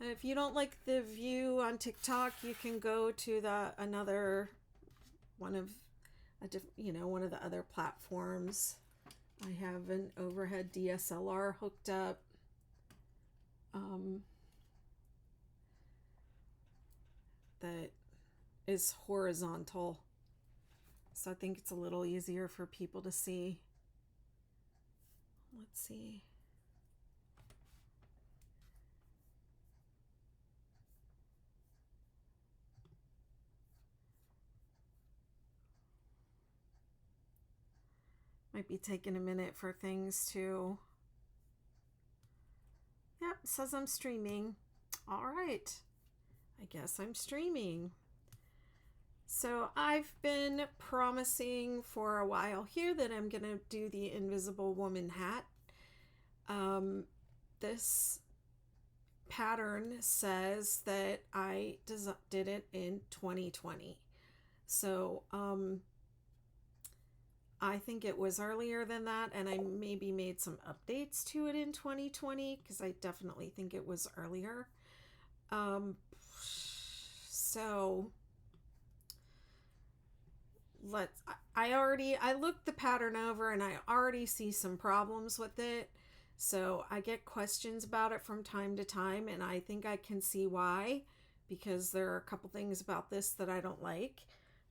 If you don't like the view on TikTok, you can go to the another one of one of the other platforms. I have an overhead DSLR hooked up. Um, that is horizontal. So I think it's a little easier for people to see. Let's see. Might be taking a minute for things to. Yep, it says I'm streaming. All right. I guess I'm streaming. So I've been promising for a while here that I'm going to do the Invisible Woman hat. This pattern says that I did it in 2020. So I think it was earlier than that, and I maybe made some updates to it in 2020 because I definitely think it was earlier. So I looked the pattern over and I already see some problems with it. So I get questions about it from time to time, and I think I can see why, because there are a couple things about this that I don't like.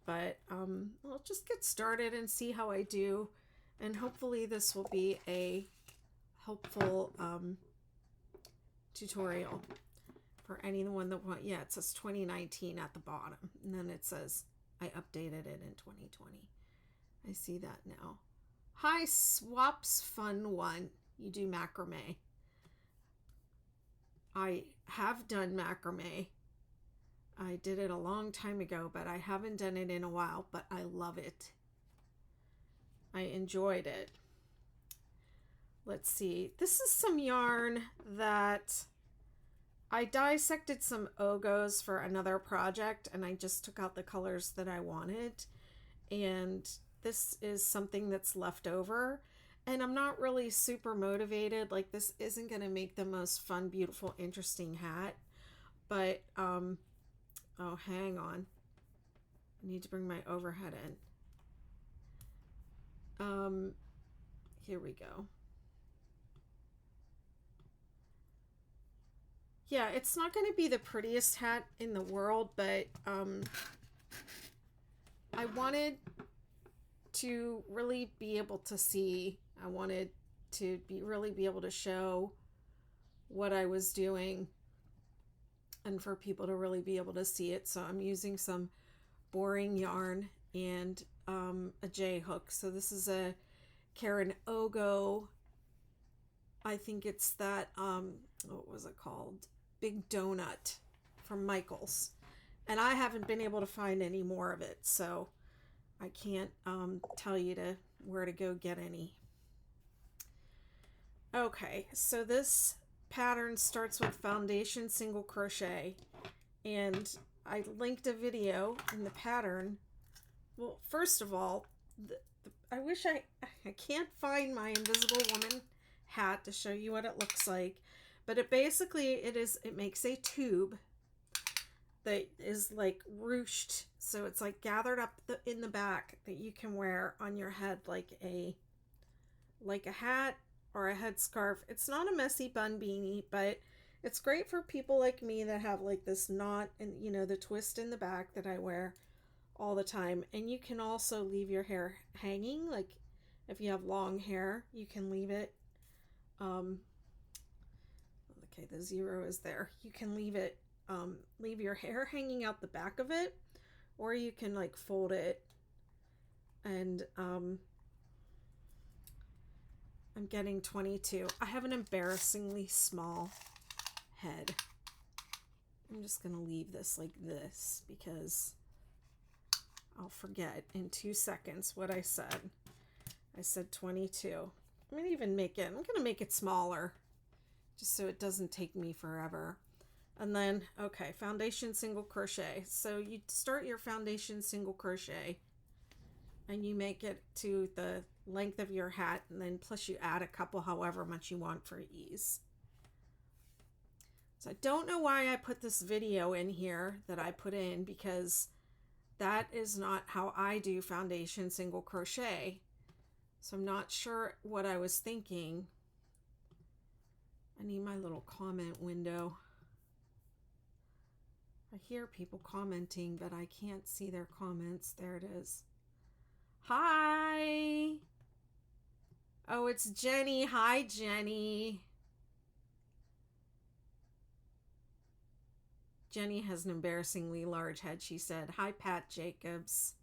But I'll just get started and see how I do, and hopefully this will be a helpful tutorial for anyone that want. Yeah, it says 2019 at the bottom, and then it says I updated it in 2020. I see that now. Hi, Swaps Fun One. You do macrame. I have done macrame. I did it a long time ago, but I haven't done it in a while, but I love it. I enjoyed it. Let's see. This is some yarn that I dissected some Ogos for another project, and I just took out the colors that I wanted. And this is something that's left over. And I'm not really super motivated. Like, this isn't going to make the most fun, beautiful, interesting hat. But, oh, hang on. I need to bring my overhead in. Here we go. Yeah, it's not going to be the prettiest hat in the world, but I wanted to really be able to see. I wanted to really be able to show what I was doing and for people to really be able to see it. So I'm using some boring yarn and a J hook. So this is a Karen Ogo. I think it's that what was it called? Big Donut from Michaels. And I haven't been able to find any more of it, so I can't tell you where to go get any. Okay, so this pattern starts with foundation single crochet, and I linked a video in the pattern. Well, first of all, I wish I can't find my Invisible Woman hat to show you what it looks like, but it makes a tube that is like ruched, so it's like gathered up in the back that you can wear on your head like a hat or a headscarf. It's not a messy bun beanie, but it's great for people like me that have like this knot and the twist in the back that I wear all the time. And you can also leave your hair hanging, like if you have long hair you can leave it okay, the 0 is there. You can leave your hair hanging out the back of it, or you can like fold it. And I'm getting 22. I have an embarrassingly small head. I'm just gonna leave this like this because I'll forget in 2 seconds what I said. I said 22. I'm gonna make it smaller just so it doesn't take me forever. And then, okay, foundation single crochet. So you start your foundation single crochet and you make it to the length of your hat, and then plus you add a couple however much you want for ease. So I don't know why I put this video in here that I put in, because that is not how I do foundation single crochet. So I'm not sure what I was thinking. I need my little comment window. I hear people commenting, but I can't see their comments. There it is. Hi. Oh, it's Jenny. Hi, Jenny. Jenny has an embarrassingly large head, she said. Hi, Pat Jacobs.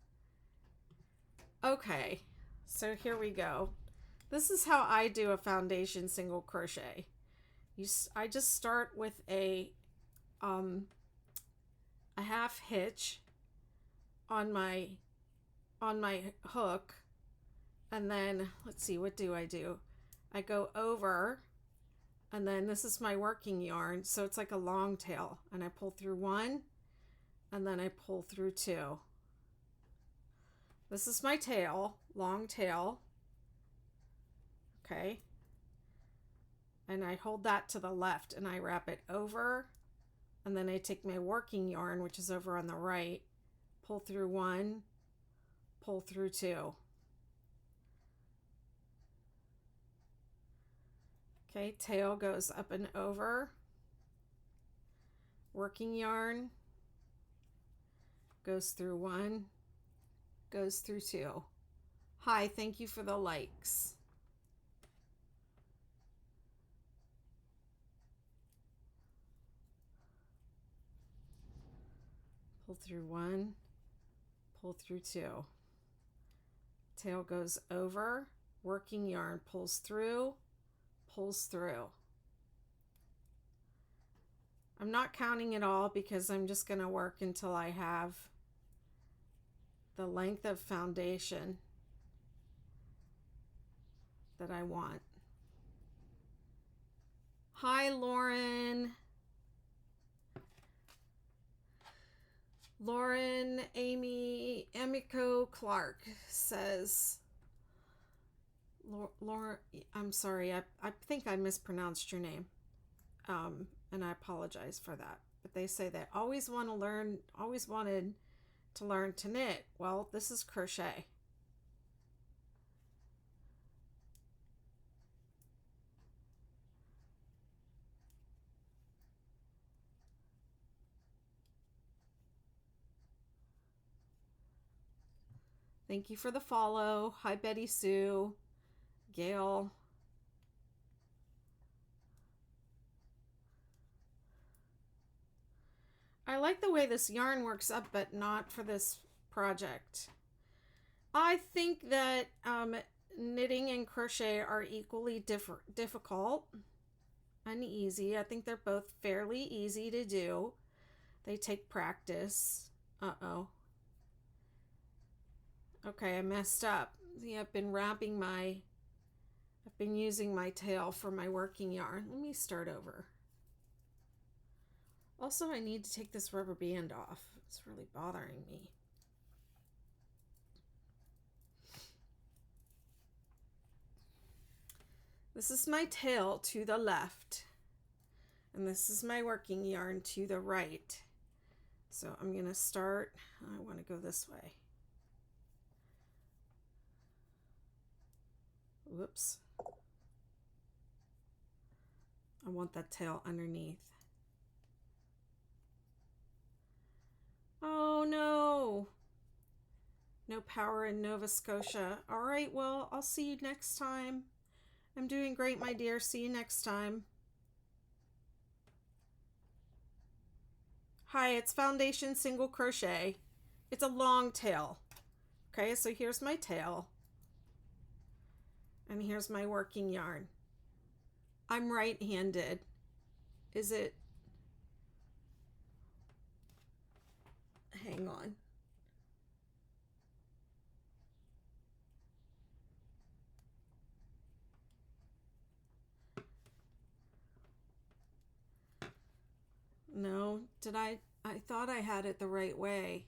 Okay, so here we go. This is how I do a foundation single crochet. I just start with a half hitch on my hook, and then let's see, what do? I go over, and then this is my working yarn, so it's like a long tail, and I pull through one, and then I pull through two. This is my tail, long tail. Okay, and I hold that to the left, and I wrap it over, and then I take my working yarn, which is over on the right, pull through one, pull through two. Okay, tail goes up and over, working yarn goes through one, goes through two. Hi, thank you for the likes. Pull through one, pull through two. Tail goes over, working yarn pulls through, pulls through. I'm not counting it all because I'm just going to work until I have the length of foundation that I want. Hi, Lauren. Lauren Amy Emiko Clark says, Laura, I'm sorry, I think I mispronounced your name, and I apologize for that. But they say they always wanted to learn to knit. Well, this is crochet. Thank you for the follow. Hi, Betty Sue, Gail. I like the way this yarn works up, but not for this project. I think that knitting and crochet are equally difficult and easy. I think they're both fairly easy to do. They take practice. Uh-oh. Okay, I messed up. See, I've been using my tail for my working yarn. Let me start over. Also, I need to take this rubber band off. It's really bothering me. This is my tail to the left, and this is my working yarn to the right. So I'm going to start, I want to go this way. Whoops. I want that tail underneath. Oh no! No power in Nova Scotia. All right, well, I'll see you next time. I'm doing great, my dear. See you next time. Hi, it's foundation single crochet. It's a long tail. Okay, so here's my tail. And here's my working yarn. I'm right-handed. Is it? Hang on. No, I thought I had it the right way.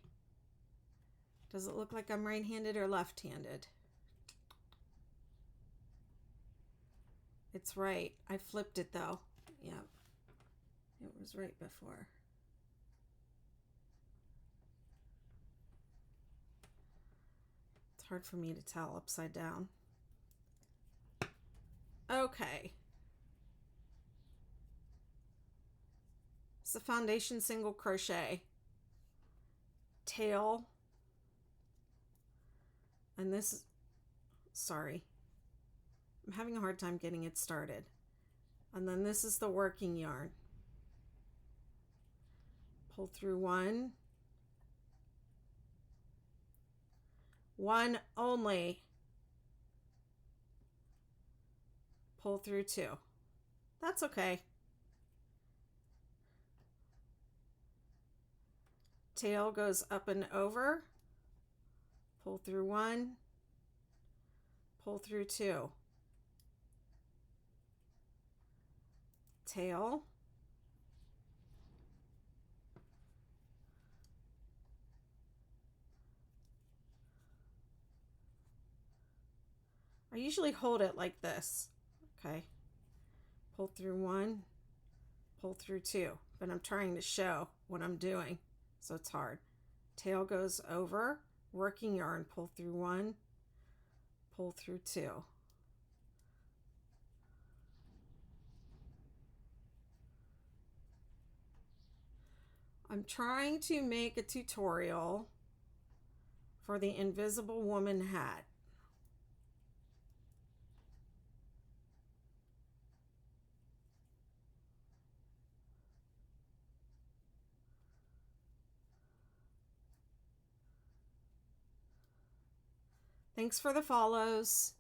Does it look like I'm right-handed or left-handed? It's right. I flipped it though. Yeah. It was right before. It's hard for me to tell upside down. Okay. It's the foundation single crochet. Tail. And this, sorry, I'm having a hard time getting it started. And then this is the working yarn. Pull through one only, pull through two. That's okay. Tail goes up and over, pull through one, pull through two. Tail, I usually hold it like this. Okay, pull through one, pull through two, but I'm trying to show what I'm doing, so it's hard. Tail goes over, working yarn, pull through one, pull through two. I'm trying to make a tutorial for the Invisible Woman hat. Thanks for the follows.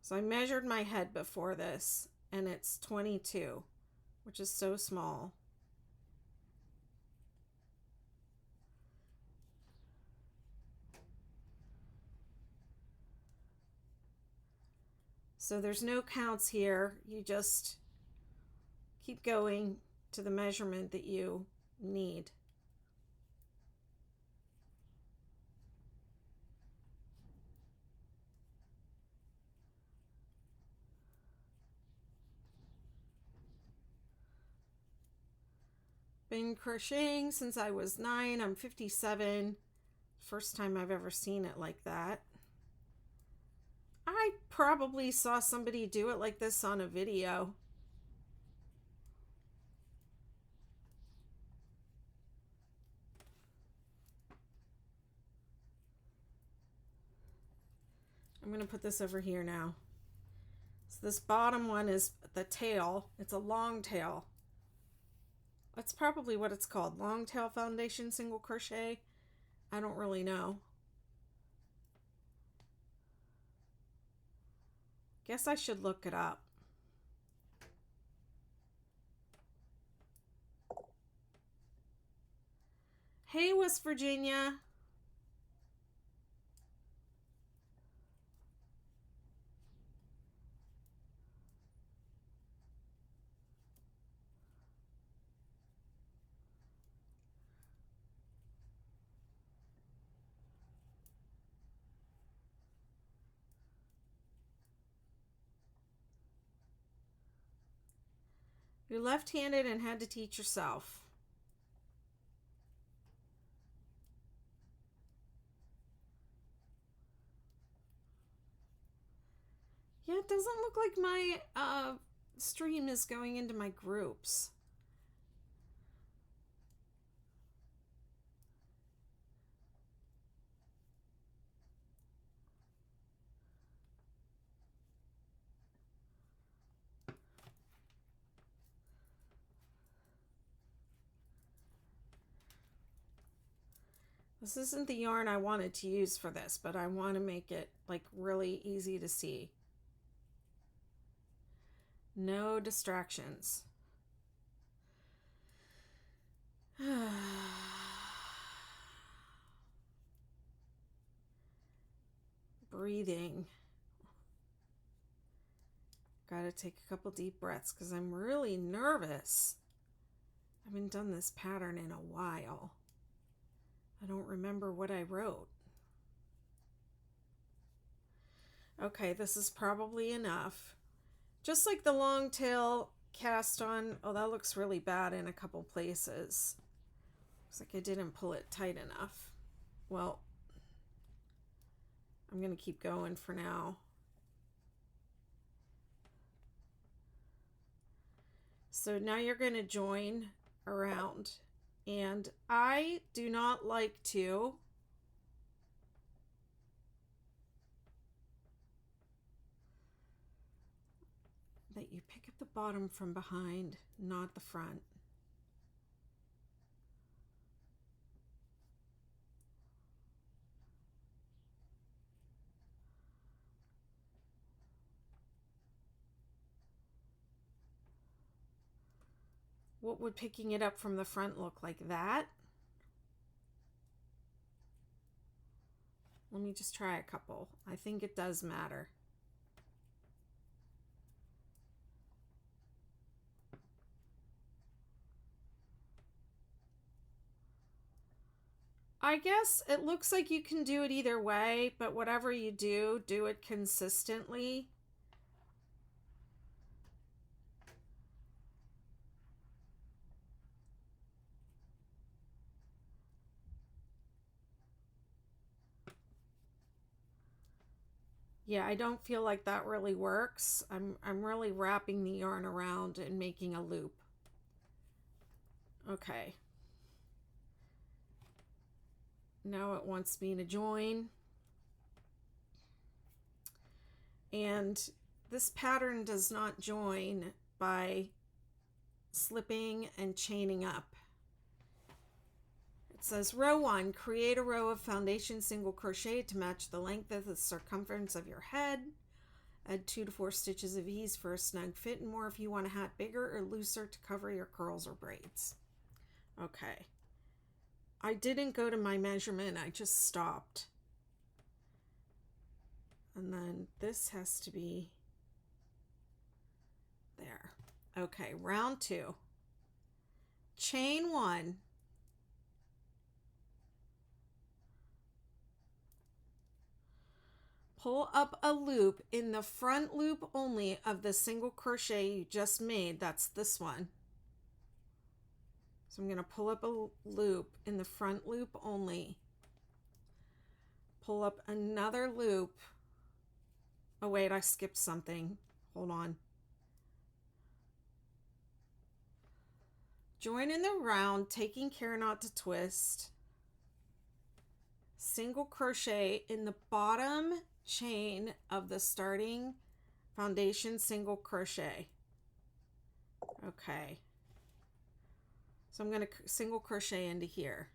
So I measured my head before this, and it's 22, which is so small. So there's no counts here. You just keep going to the measurement that you need. Been crocheting since I was 9. I'm 57. First time I've ever seen it like that. I probably saw somebody do it like this on a video. I'm going to put this over here now. So this bottom one is the tail. It's a long tail. That's probably what it's called. Long tail foundation single crochet. I don't really know. Guess I should look it up. Hey, West Virginia. You're left-handed and had to teach yourself. Yeah, it doesn't look like my stream is going into my groups. This isn't the yarn I wanted to use for this, but I want to make it like really easy to see. No distractions. Breathing. Gotta take a couple deep breaths because I'm really nervous. I haven't done this pattern in a while. I don't remember what I wrote. Okay, this is probably enough. Just like the long tail cast on, oh, that looks really bad in a couple places. Looks like I didn't pull it tight enough. Well, I'm gonna keep going for now. So now you're gonna join around, and I do not like to that you pick up the bottom from behind, not the front. What would picking it up from the front look like? That? Let me just try a couple. I think it does matter. I guess it looks like you can do it either way, but whatever you do, do it consistently. Yeah, I don't feel like that really works. I'm really wrapping the yarn around and making a loop. Okay. Now it wants me to join. And this pattern does not join by slipping and chaining up. It says row 1, create a row of foundation single crochet to match the length of the circumference of your head. Add 2 to 4 stitches of ease for a snug fit, and more if you want a hat bigger or looser to cover your curls or braids. Okay. I didn't go to my measurement, I just stopped. And then this has to be there. Okay, round 2. Chain 1. Pull up a loop in the front loop only of the single crochet you just made. That's this one. So I'm going to pull up a loop in the front loop only. Pull up another loop. Oh wait, I skipped something. Hold on. Join in the round, taking care not to twist. Single crochet in the bottom chain of the starting foundation single crochet. Okay. So I'm going to single crochet into here.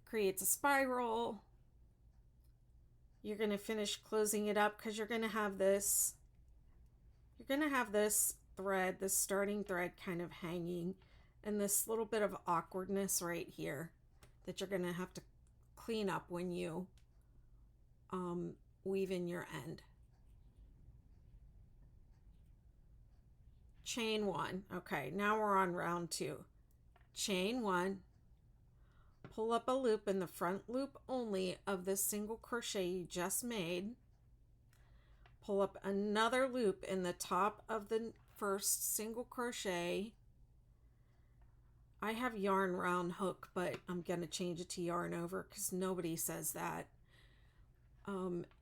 Creates a spiral. You're going to finish closing it up because you're going to have this thread, this starting thread kind of hanging, and this little bit of awkwardness right here that you're going to have to clean up when you weave in your end. Chain 1. Okay, now we're on round 2. Chain 1. Pull up a loop in the front loop only of this single crochet you just made. Pull up another loop in the top of the first single crochet. I have yarn round hook, but I'm going to change it to yarn over because nobody says that.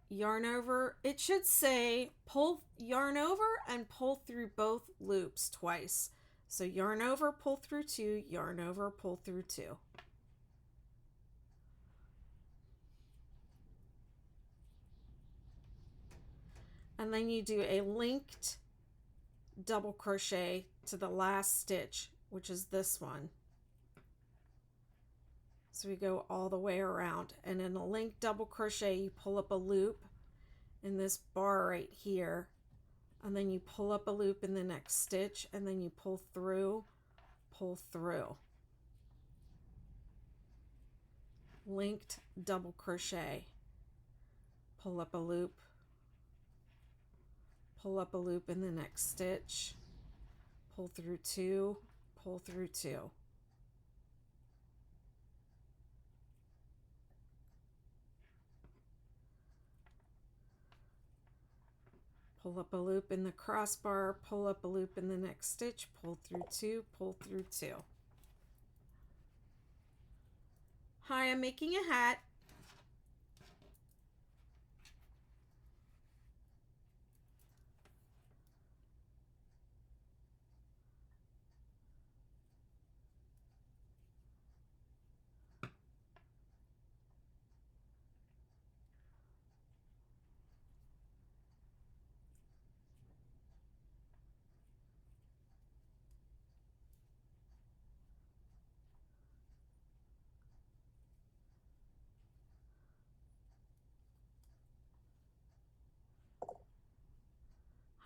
Yarn over, it should say pull yarn over and pull through both loops twice. So yarn over, pull through 2, yarn over, pull through 2. And then you do a linked double crochet to the last stitch, which is this one. So we go all the way around, and in a linked double crochet you pull up a loop in this bar right here, and then you pull up a loop in the next stitch, and then you pull through pull through, linked double crochet, pull up a loop, pull up a loop in the next stitch, pull through 2, pull through 2. Pull up a loop in the crossbar, pull up a loop in the next stitch, pull through 2, pull through 2. Hi, I'm making a hat.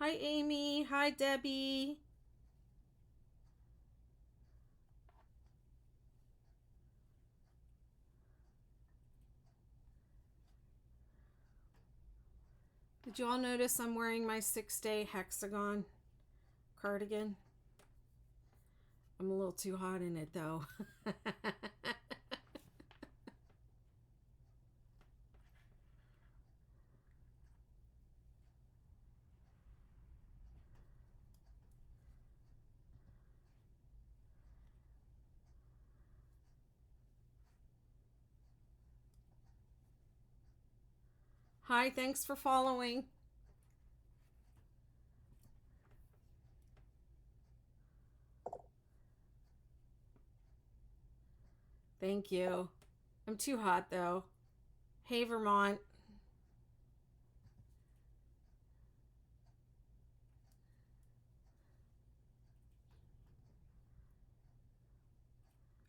Hi, Amy. Hi, Debbie. Did you all notice I'm wearing my 6-day hexagon cardigan? I'm a little too hot in it though. Hi, thanks for following. Thank you. I'm too hot though. Hey, Vermont.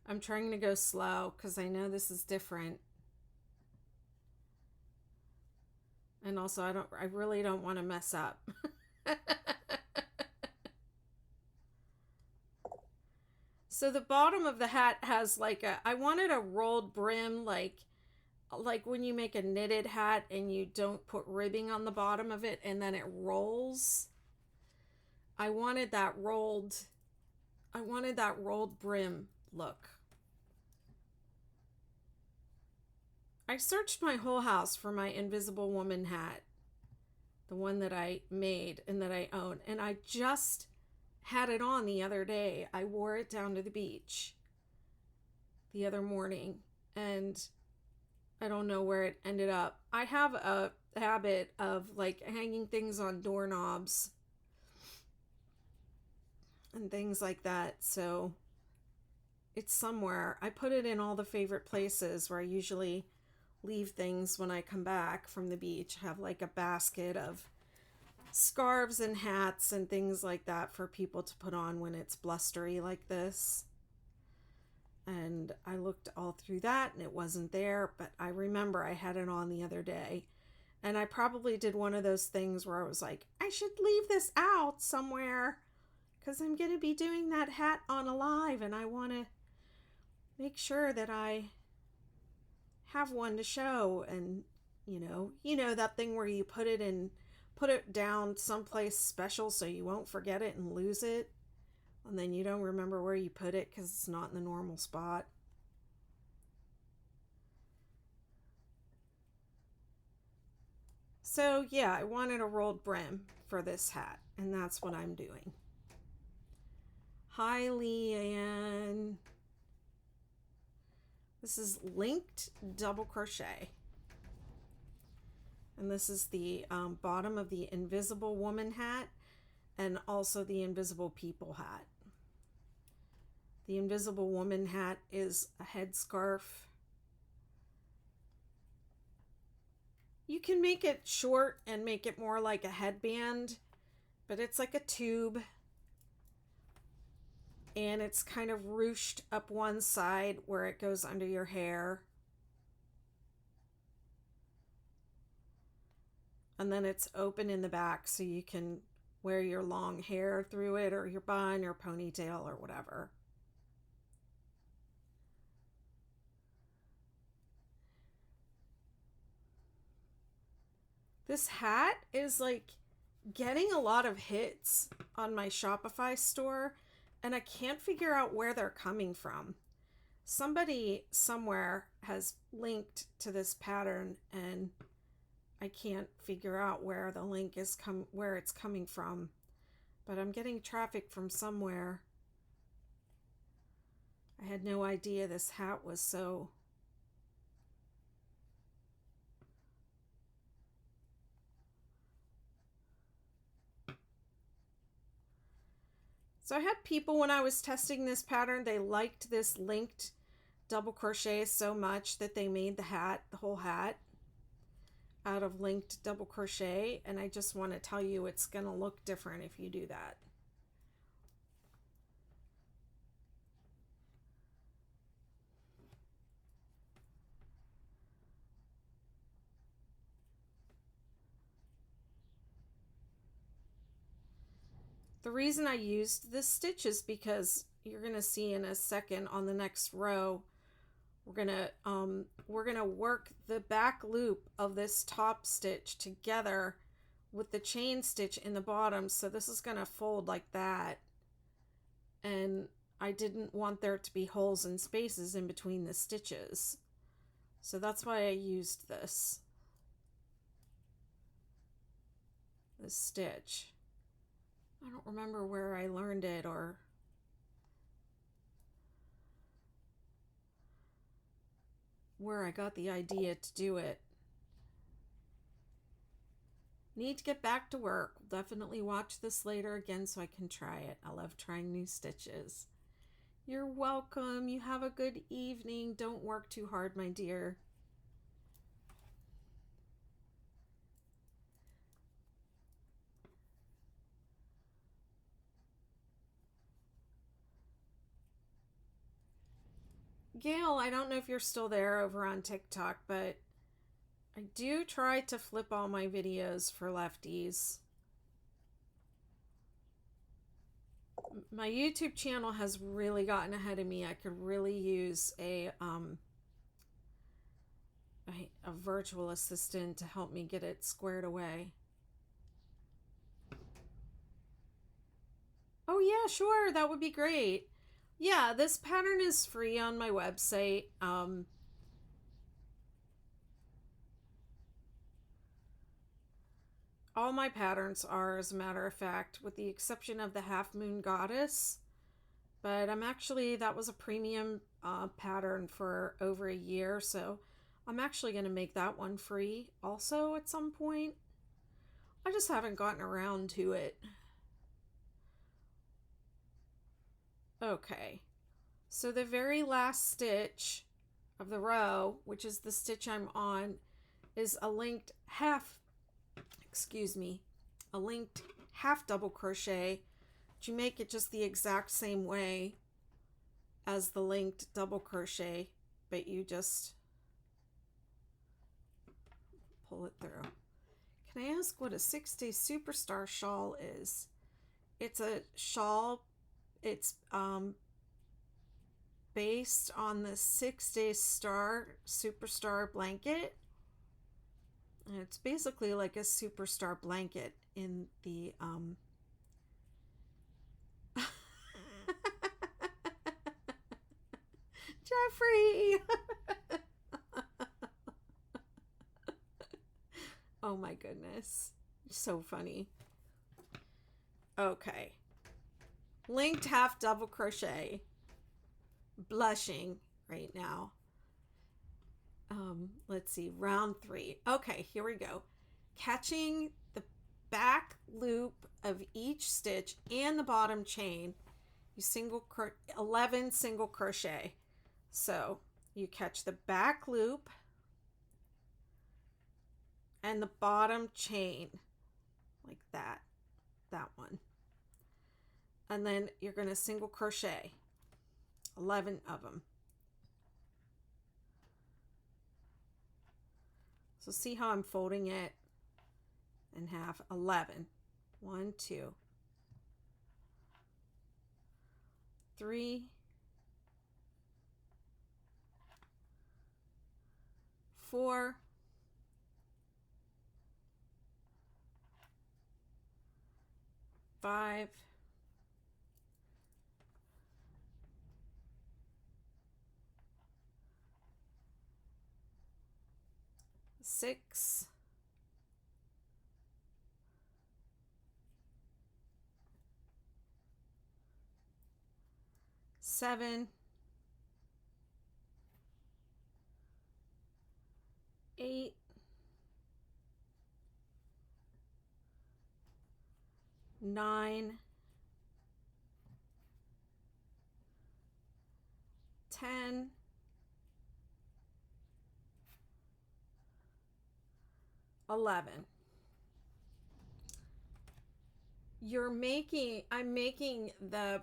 I'm trying to go slow because I know this is different. And also I really don't want to mess up. So the bottom of the hat has like I wanted a rolled brim, like when you make a knitted hat and you don't put ribbing on the bottom of it and then it rolls. I wanted that rolled brim look. I searched my whole house for my Invisible Woman hat, the one that I made and that I own, and I just had it on the other day. I wore it down to the beach the other morning, and I don't know where it ended up. I have a habit of like hanging things on doorknobs and things like that, so it's somewhere. I put it in all the favorite places where I usually leave things when I come back from the beach. I have like a basket of scarves and hats and things like that for people to put on when it's blustery like this. And I looked all through that and it wasn't there, but I remember I had it on the other day. And I probably did one of those things where I was like, I should leave this out somewhere because I'm going to be doing that hat on a live and I want to make sure that I have one to show. And you know that thing where you put it down someplace special so you won't forget it and lose it, and then you don't remember where you put it because it's not in the normal spot. So yeah, I wanted a rolled brim for this hat, and that's what I'm doing. Hi, Leanne. This is linked double crochet. And this is the bottom of the Invisible Woman hat and also the Invisible People hat. The Invisible Woman hat is a headscarf. You can make it short and make it more like a headband, but it's like a tube. And it's kind of ruched up one side where it goes under your hair. And then it's open in the back so you can wear your long hair through it or your bun or ponytail or whatever. This hat is like getting a lot of hits on my Shopify store, and I can't figure out where they're coming from. Somebody somewhere has linked to this pattern, and I can't figure out where the link is where it's coming from. But I'm getting traffic from somewhere. I had no idea this hat was so... So I had people, when I was testing this pattern, they liked this linked double crochet so much that they made the hat, the whole hat, out of linked double crochet. And I just want to tell you, it's going to look different if you do that. The reason I used this stitch is because you're going to see in a second on the next row, we're going to work the back loop of this top stitch together with the chain stitch in the bottom. So this is going to fold like that. And I didn't want there to be holes and spaces in between the stitches. So that's why I used this stitch. I don't remember where I learned it or where I got the idea to do it. Need to get back to work. Definitely watch this later again so I can try it. I love trying new stitches. You're welcome. You have a good evening. Don't work too hard, my dear. Gail, I don't know if you're still there over on TikTok, but I do try to flip all my videos for lefties. My YouTube channel has really gotten ahead of me. I could really use a virtual assistant to help me get it squared away. Oh yeah, sure, that would be great. Yeah, this pattern is free on my website. All my patterns are, as a matter of fact, with the exception of the Half Moon Goddess. But that was a premium pattern for over a year, so I'm actually going to make that one free also at some point. I just haven't gotten around to it. Okay, so the very last stitch of the row, which is the stitch I'm on, is a linked half double crochet. But you make it just the exact same way as the linked double crochet, but you just pull it through. Can I ask what a 6-day superstar shawl is? It's a shawl. It's based on the 6-day superstar blanket. And it's basically like a superstar blanket in the Jeffrey. Oh my goodness. So funny. Okay. Linked half double crochet. Blushing right now. Let's see, round 3. Okay, here we go. Catching the back loop of each stitch and the bottom chain, you 11 single crochet. So you catch the back loop and the bottom chain like that one, and then you're going to single crochet 11 of them. So see how I'm folding it in half. 11. 1, 2, 3, 4, 5, 6, 7, 8, 9, 10, 11. I'm making the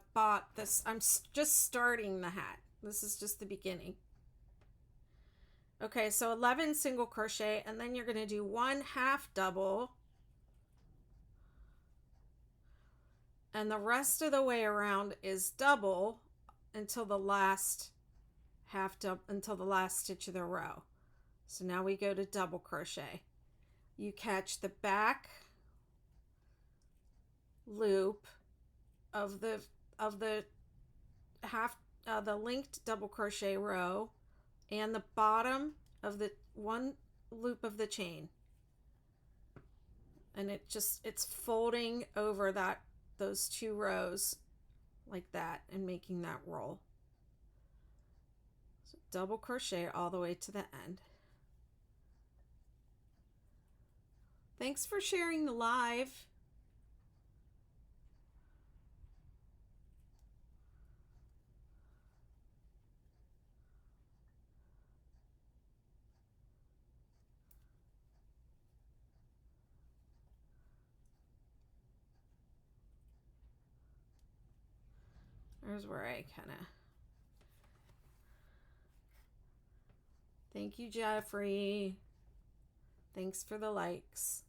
I'm just starting the hat. This is just the beginning. Okay, so 11 single crochet, and then you're going to do 1 half double, and the rest of the way around is double until the last until the last stitch of the row. So now we go to double crochet. You catch the back loop of the the linked double crochet row and the bottom of the one loop of the chain, and it's folding over those 2 rows like that and making that roll. So double crochet all the way to the end. Thanks for sharing the live. There's where I kind of... Thank you, Jeffrey. Thanks for the likes.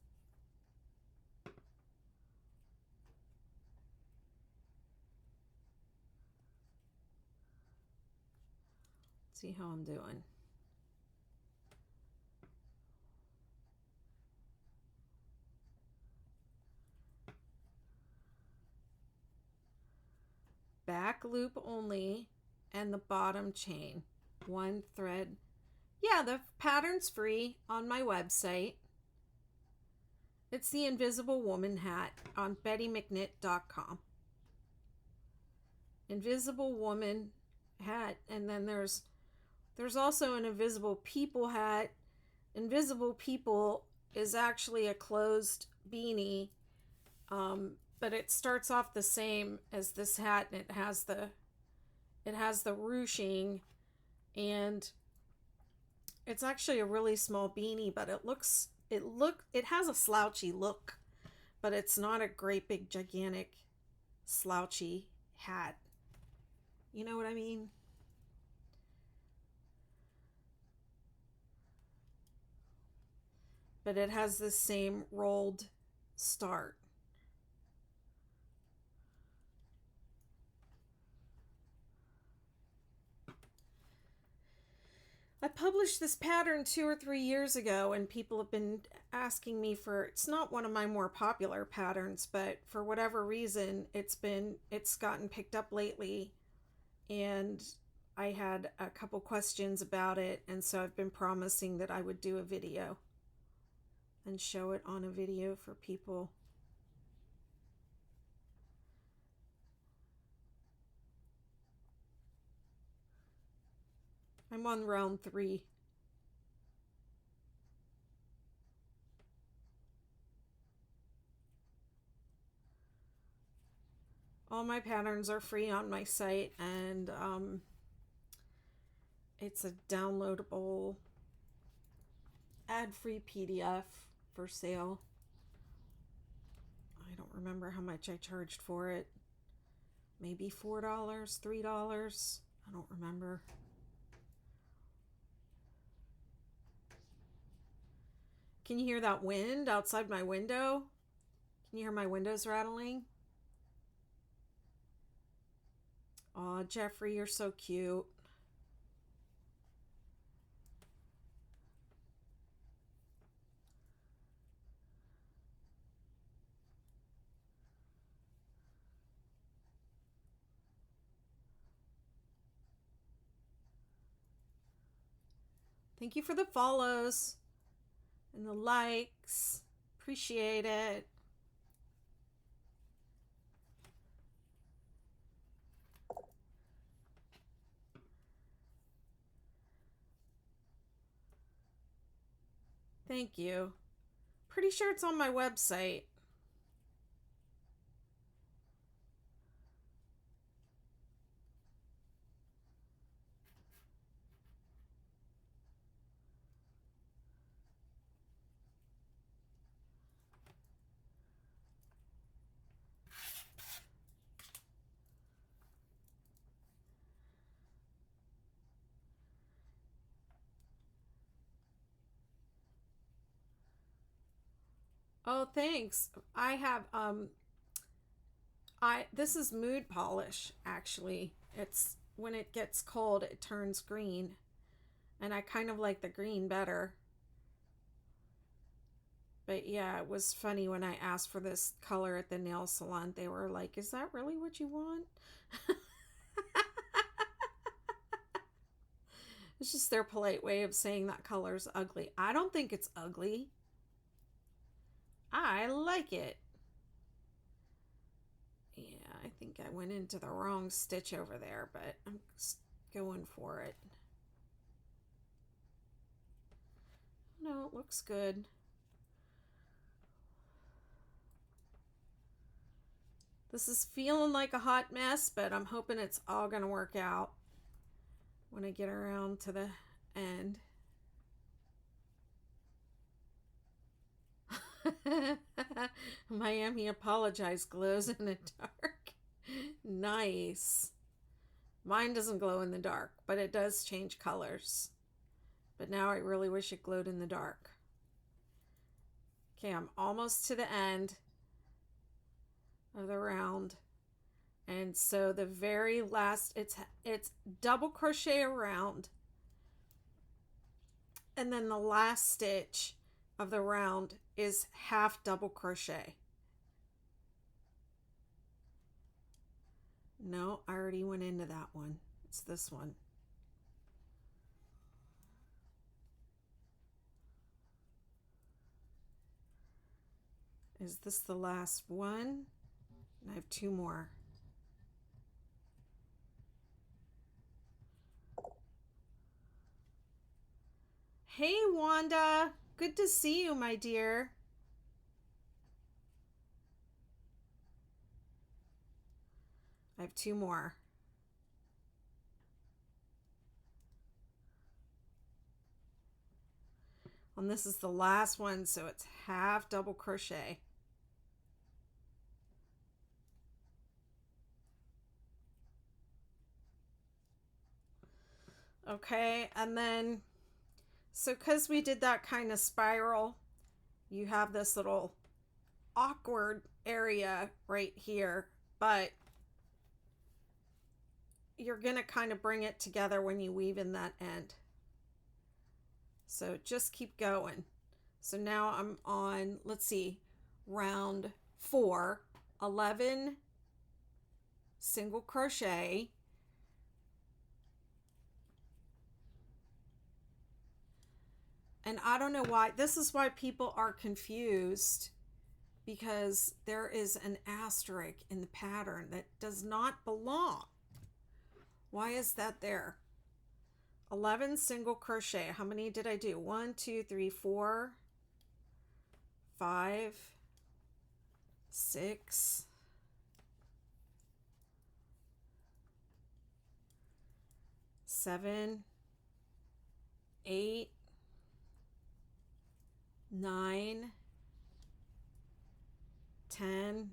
Let's see how I'm doing. Back loop only and the bottom chain. 1 thread. Yeah, the pattern's free on my website. It's the Invisible Woman hat on bettymcknit.com. Invisible Woman hat, and then there's also an Invisible People hat. Invisible People is actually a closed beanie, but it starts off the same as this hat, and it has the ruching, and it's actually a really small beanie, but it has a slouchy look, but it's not a great big gigantic slouchy hat. You know what I mean? But it has the same rolled start. I published this pattern 2 or 3 years ago, and people have been asking me for... It's not one of my more popular patterns, but for whatever reason, it's gotten picked up lately, and I had a couple questions about it, and so I've been promising that I would do a video and show it on a video for people. I'm on round 3. All my patterns are free on my site, and it's a downloadable ad-free PDF for sale. I don't remember how much I charged for it. Maybe $4, $3. I don't remember. Can you hear that wind outside my window? Can you hear my windows rattling? Aw, Jeffrey, you're so cute. Thank you for the follows and the likes. Appreciate it. Thank you. Pretty sure it's on my website. Oh, thanks. I have this is mood polish actually. It's when it gets cold it turns green, and I kind of like the green better. But yeah, it was funny when I asked for this color at the nail salon. They were like, "Is that really what you want?" It's just their polite way of saying that color's ugly. I don't think it's ugly. I like it. Yeah, I think I went into the wrong stitch over there, but I'm going for it. No, it looks good. This is feeling like a hot mess, but I'm hoping it's all going to work out when I get around to the end. Miami Apologize glows in the dark. Nice. Mine doesn't glow in the dark, but it does change colors. But now I really wish it glowed in the dark. Okay, I'm almost to the end of the round. And so the very last, it's double crochet around, and then the last stitch of the round is half double crochet. No, I already went into that one. It's this one. Is this the last one? I have two more. Hey, Wanda. Good to see you, my dear. I have two more. And this is the last one, so it's half double crochet. Okay, and then, so because we did that kind of spiral, you have this little awkward area right here, but you're going to kind of bring it together when you weave in that end. So just keep going. So now I'm on, let's see, round 4, 11 single crochet. And I don't know why, this is why people are confused, because there is an asterisk in the pattern that does not belong. Why is that there? 11 single crochet. How many did I do? 1, 2, 3, 4, 5, 6, 7, 8, 9, 10,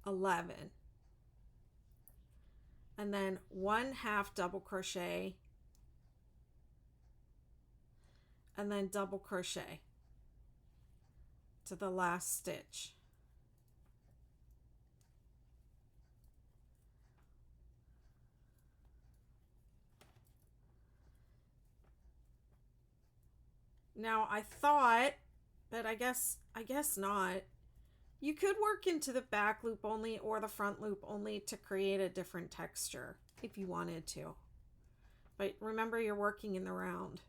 11. And then 1 half double crochet, and then double crochet to the last stitch. Now I thought, but I guess not. You could work into the back loop only or the front loop only to create a different texture if you wanted to. But remember, you're working in the round.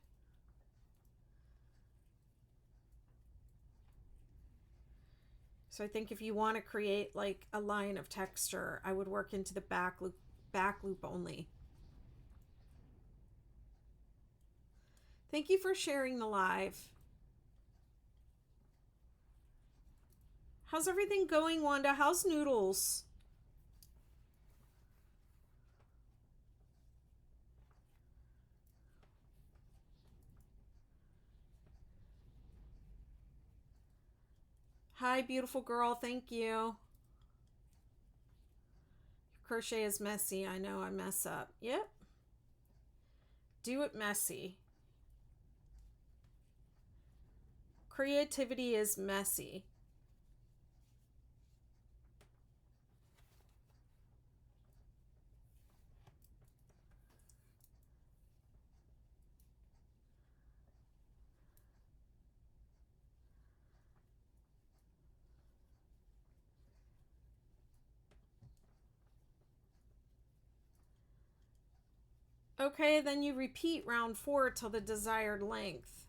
So I think if you want to create like a line of texture, I would work into the back loop only. Thank you for sharing the live. How's everything going, Wanda? How's Noodles? Hi, beautiful girl. Thank you. Crochet is messy. I know I mess up. Yep. Do it messy. Creativity is messy. Okay, then you repeat round 4 till the desired length.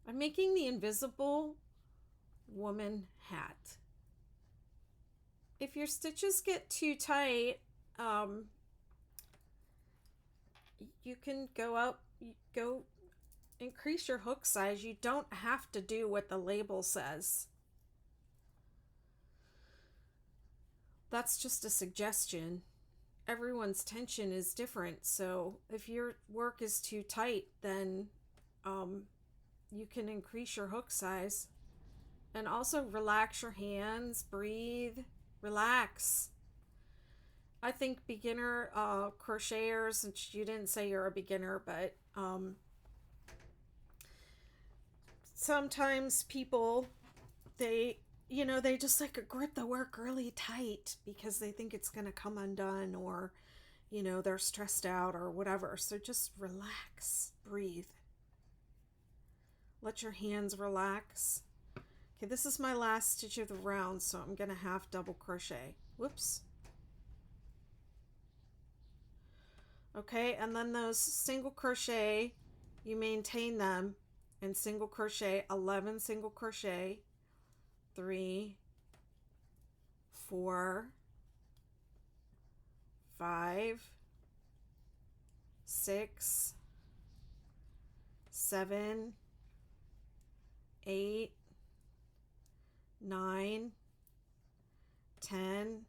I'm making the Invisible Woman hat. If your stitches get too tight, you can go increase your hook size. You don't have to do what the label says. That's just a suggestion. Everyone's tension is different, so if your work is too tight, then you can increase your hook size. And also relax your hands, breathe, relax. I think beginner crocheters, since you didn't say you're a beginner, but sometimes people, they just like grip the work really tight because they think it's going to come undone, or they're stressed out or whatever. So just relax, breathe, let your hands relax. Okay, this is my last stitch of the round, so I'm going to half double crochet. Whoops. Okay, and then those single crochet, you maintain them in single crochet, 11 single crochet, 3, 4, 5, 6, 7, 8, 9, 10,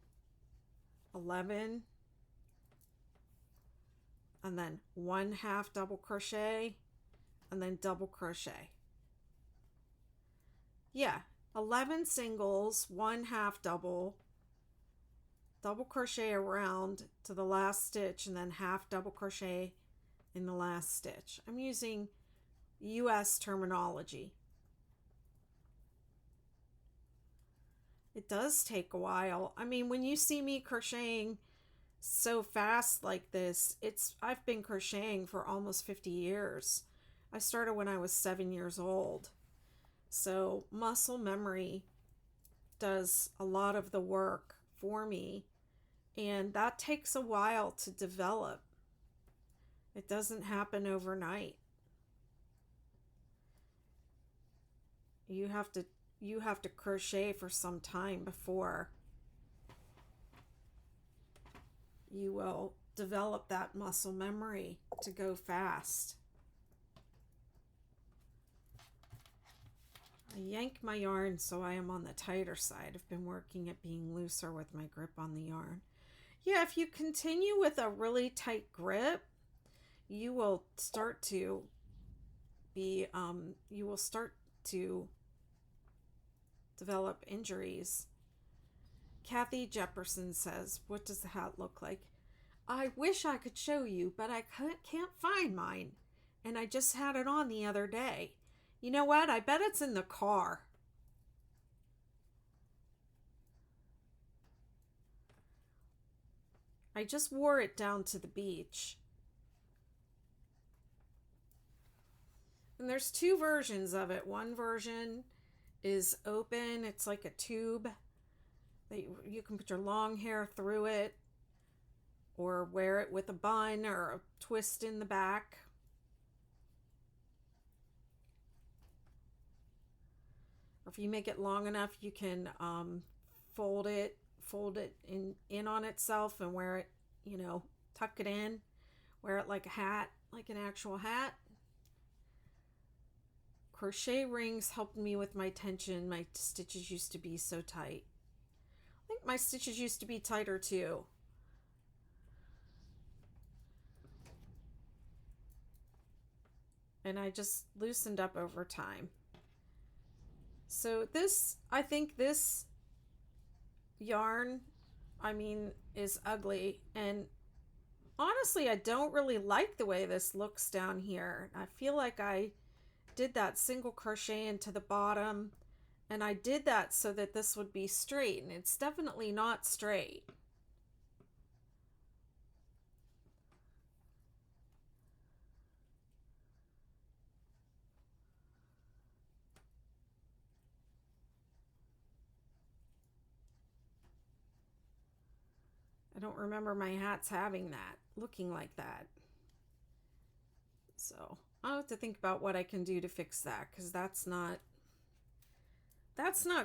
11, and then 1 half double crochet, and then double crochet. Yeah, 11 singles, 1 half double crochet around to the last stitch, and then half double crochet in the last stitch. I'm using US terminology. It does take a while. I mean, when you see me crocheting so fast like this, I've been crocheting for almost 50 years. I started when I was 7 years old. So muscle memory does a lot of the work for me, and that takes a while to develop. It doesn't happen overnight. You have to crochet for some time before you will develop that muscle memory to go fast. I yank my yarn so I am on the tighter side. I've been working at being looser with my grip on the yarn. Yeah, if you continue with a really tight grip, you will start to develop injuries. Kathy Jefferson says, what does the hat look like? I wish I could show you, but I can't find mine. And I just had it on the other day. You know what? I bet it's in the car. I just wore it down to the beach. And there's 2 versions of it. One version is open. It's like a tube that you can put your long hair through it or wear it with a bun or a twist in the back. Or if you make it long enough, you can fold it in on itself and wear it, tuck it in, wear it like a hat, like an actual hat. Crochet rings helped me with my tension. My stitches used to be so tight. I think my stitches used to be tighter too. And I just loosened up over time. So I think this yarn, is ugly. And honestly, I don't really like the way this looks down here. I feel like I did that single crochet into the bottom, and I did that so that this would be straight, and it's definitely not straight. I don't remember my hats having that, looking like that. So I'll have to think about what I can do to fix that, because that's not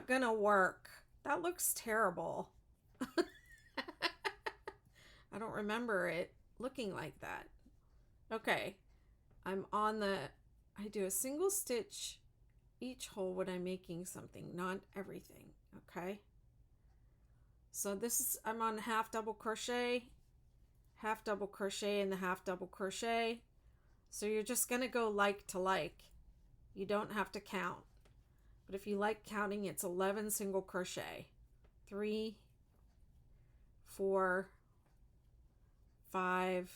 gonna work. That looks terrible. I don't remember it looking like that. Okay, I do a single stitch each hole when I'm making something, not everything, okay? So I'm on half double crochet, and the half double crochet. So you're just gonna go like to like. You don't have to count. But if you like counting, it's 11 single crochet. 3, 4, 5,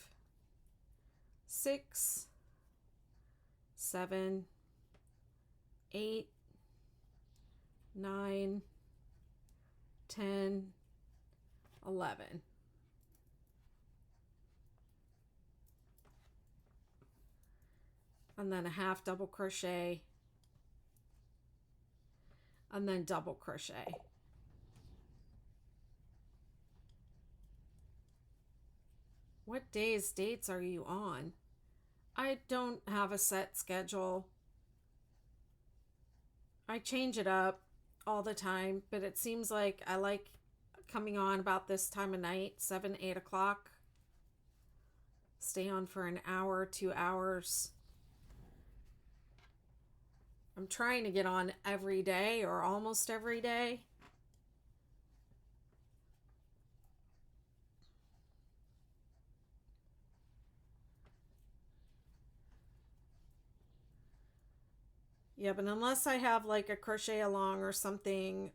6, 7, 8, 9, 10, 11. And then a half double crochet, and then double crochet. What dates are you on? I don't have a set schedule. I change it up all the time, but it seems like I like coming on about this time of night, 7, 8 o'clock. Stay on for an hour, 2 hours. I'm trying to get on every day or almost every day. Yeah, but unless I have like a crochet along or something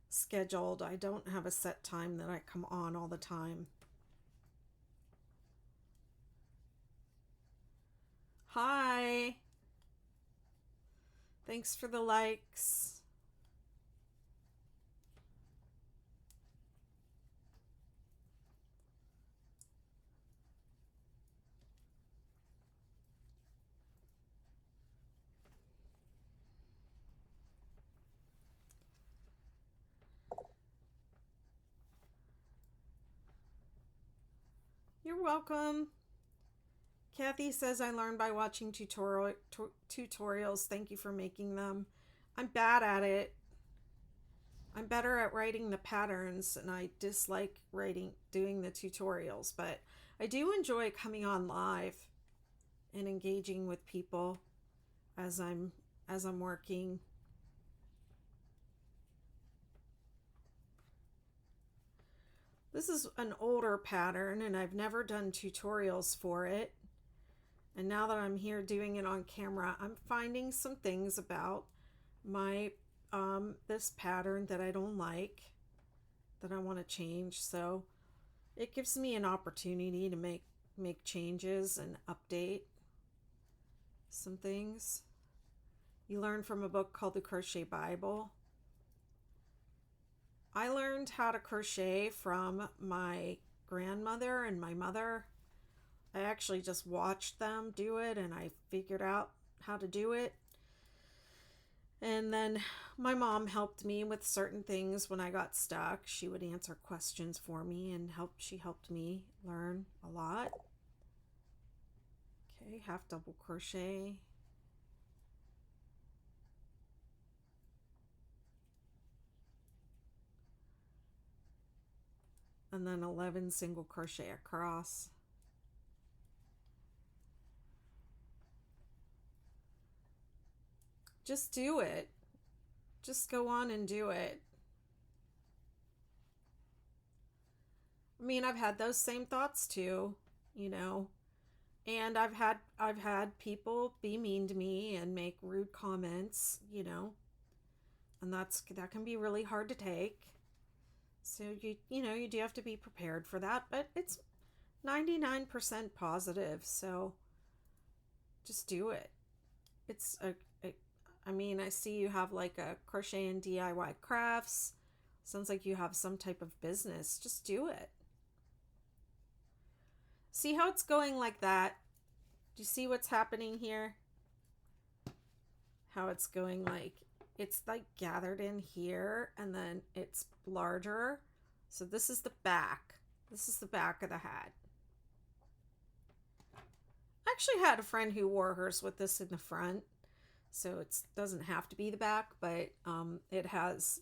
scheduled, I don't have a set time that I come on all the time. Hi. Thanks for the likes. You're welcome. Kathy says, I learned by watching tutorials. Thank you for making them. I'm bad at it. I'm better at writing the patterns, and I dislike doing the tutorials, but I do enjoy coming on live and engaging with people as I'm working. This is an older pattern, and I've never done tutorials for it. And now that I'm here doing it on camera, I'm finding some things about my this pattern that I don't like, that I want to change. So it gives me an opportunity to make changes and update some things. You learn from a book called The Crochet Bible. I learned how to crochet from my grandmother and my mother. I actually just watched them do it, and I figured out how to do it. And then my mom helped me with certain things when I got stuck. She would answer questions for me and she helped me learn a lot. Okay, half double crochet. And then 11 single crochet across. Just do it. Just go on and do it. I mean, I've had those same thoughts too, you know. And I've had people be mean to me and make rude comments, you know. And that can be really hard to take. So you do have to be prepared for that, but it's 99% positive. So just do it. It's I mean, I see you have like a crochet and DIY crafts. Sounds like you have some type of business. Just do it. See how it's going like that? Do you see what's happening here? How it's going it's like gathered in here and then it's larger. So this is the back. This is the back of the hat. I actually had a friend who wore hers with this in the front. So it doesn't have to be the back, but it has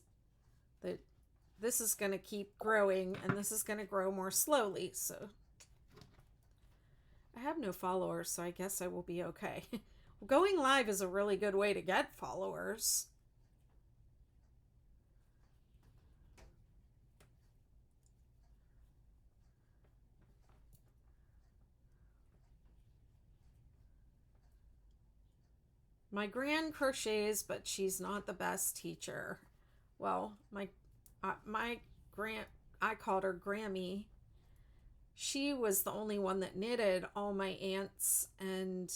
this is going to keep growing and this is going to grow more slowly. So I have no followers, so I guess I will be okay. Going live is a really good way to get followers. My gran crochets, but she's not the best teacher. Well, my gran, I called her Grammy. She was the only one that knitted. All my aunts and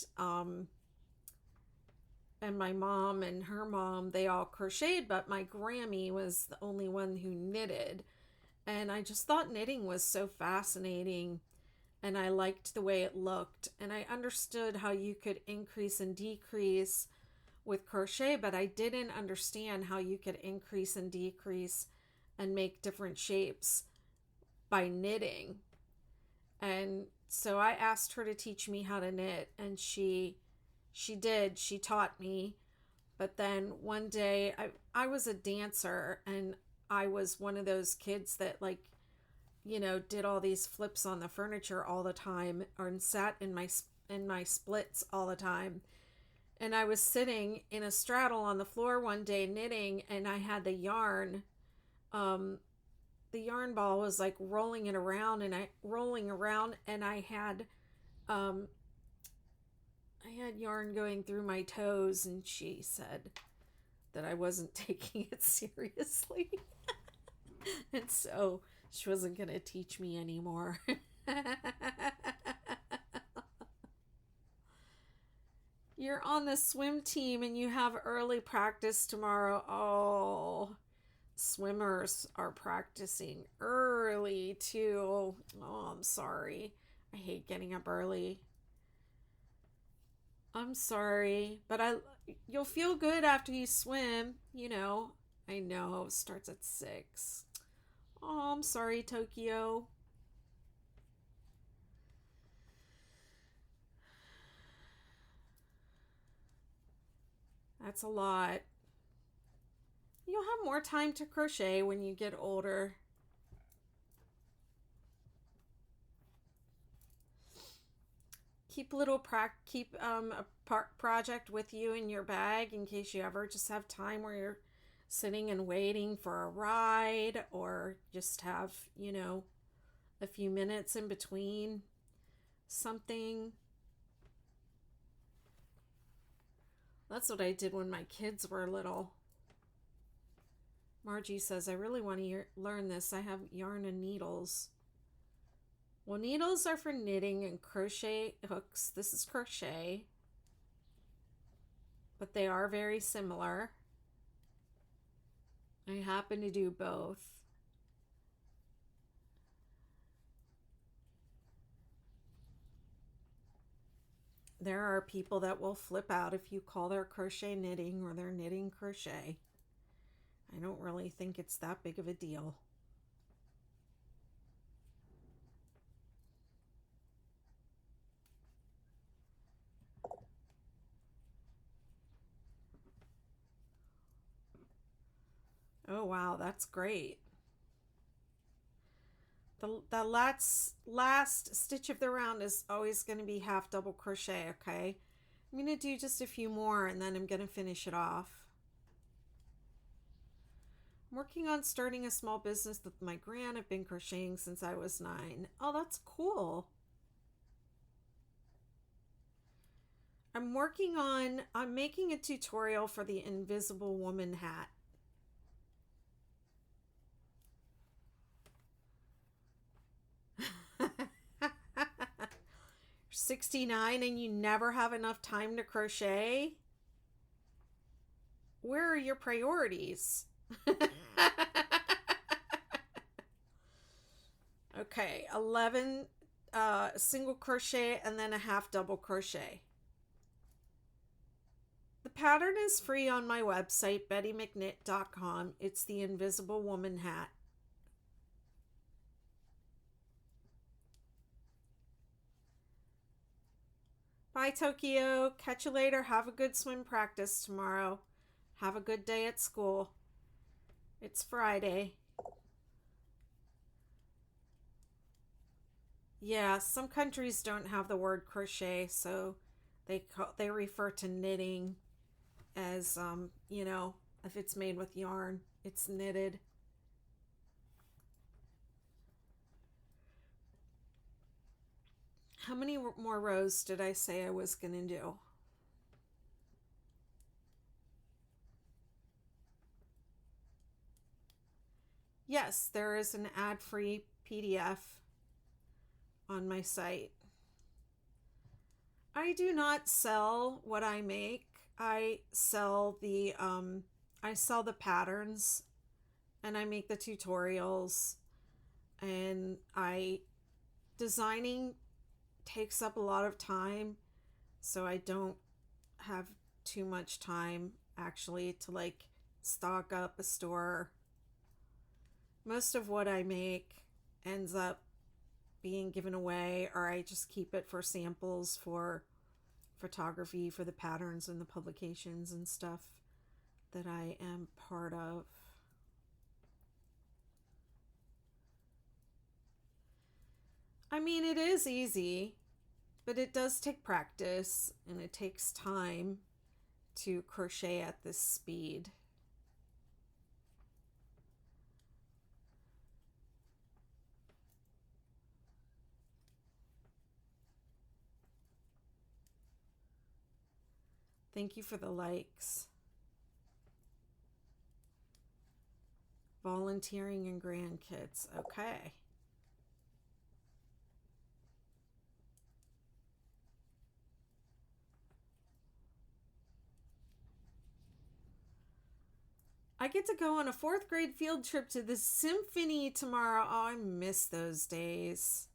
my mom and her mom, they all crocheted, but my Grammy was the only one who knitted. And I just thought knitting was so fascinating and I liked the way it looked. And I understood how you could increase and decrease with crochet, but I didn't understand how you could increase and decrease and make different shapes by knitting. And so I asked her to teach me how to knit, and she did. She taught me. But then one day I was a dancer, and I was one of those kids that did all these flips on the furniture all the time or sat in my splits all the time. And I was sitting in a straddle on the floor one day knitting, and I had the yarn ball was like rolling around and I had yarn going through my toes, and she said that I wasn't taking it seriously. And so she wasn't going to teach me anymore. You're on the swim team and you have early practice tomorrow. Oh, swimmers are practicing early too. Oh, I'm sorry. I hate getting up early. I'm sorry, but you'll feel good after you swim, you know. I know, it starts at 6. Oh, I'm sorry, Tokyo. That's a lot. You'll have more time to crochet when you get older. Keep a project with you in your bag in case you ever just have time where you're sitting and waiting for a ride, or just have, a few minutes in between something. That's what I did when my kids were little. Margie says, I really want to learn this. I have yarn and needles. Well, needles are for knitting and crochet hooks. This is crochet, but they are very similar. I happen to do both. There are people that will flip out if you call their crochet knitting or their knitting crochet. I don't really think it's that big of a deal. Oh wow, that's great. The last stitch of the round is always going to be half double crochet, okay? I'm going to do just a few more and then I'm going to finish it off. I'm working on starting a small business with my gran. I've been crocheting since I was 9. Oh, that's cool. I'm making a tutorial for the Invisible Woman hat. 69 and you never have enough time to crochet? Where are your priorities? Okay, 11 single crochet and then a half double crochet. The pattern is free on my website, bettymcknit.com. It's the Invisible Woman hat. Bye, Tokyo. Catch you later. Have a good swim practice tomorrow. Have a good day at school. It's Friday. Yeah, some countries don't have the word crochet, so they refer to knitting as you know, if it's made with yarn, it's knitted. How many more rows did I say I was going to do? Yes, there is an ad-free PDF on my site. I do not sell what I make. I sell the patterns and I make the tutorials, and designing takes up a lot of time, so I don't have too much time actually to like stock up a store. Most of what I make ends up being given away, or I just keep it for samples for photography for the patterns and the publications and stuff that I am part of. I mean, it is easy, but it does take practice and it takes time to crochet at this speed. Thank you for the likes. Volunteering and grandkids. Okay. I get to go on a 4th grade field trip to the symphony tomorrow. Oh, I miss those days.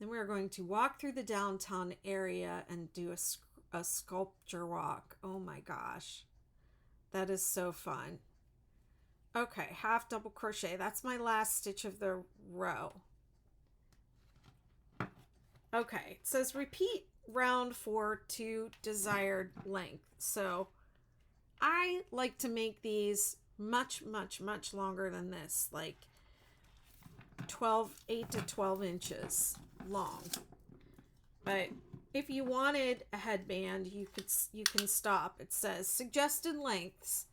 Then we are going to walk through the downtown area and do a sculpture walk. Oh my gosh. That is so fun. Okay, half double crochet. That's my last stitch of the row. Okay, it says repeat round 4 to desired length. So I like to make these much longer than this, like 8 to 12 inches long. But if you wanted a headband, you can stop. It says suggested lengths.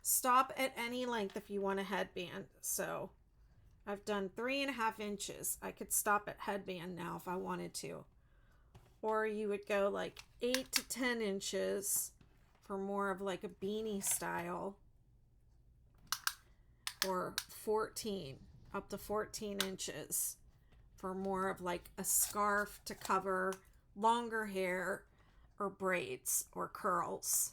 Stop at any length if you want a headband. So I've done 3.5 inches. I could stop at headband now if I wanted to. Or you would go like 8 to 10 inches for more of like a beanie style. Or 14, up to 14 inches for more of like a scarf to cover longer hair or braids or curls.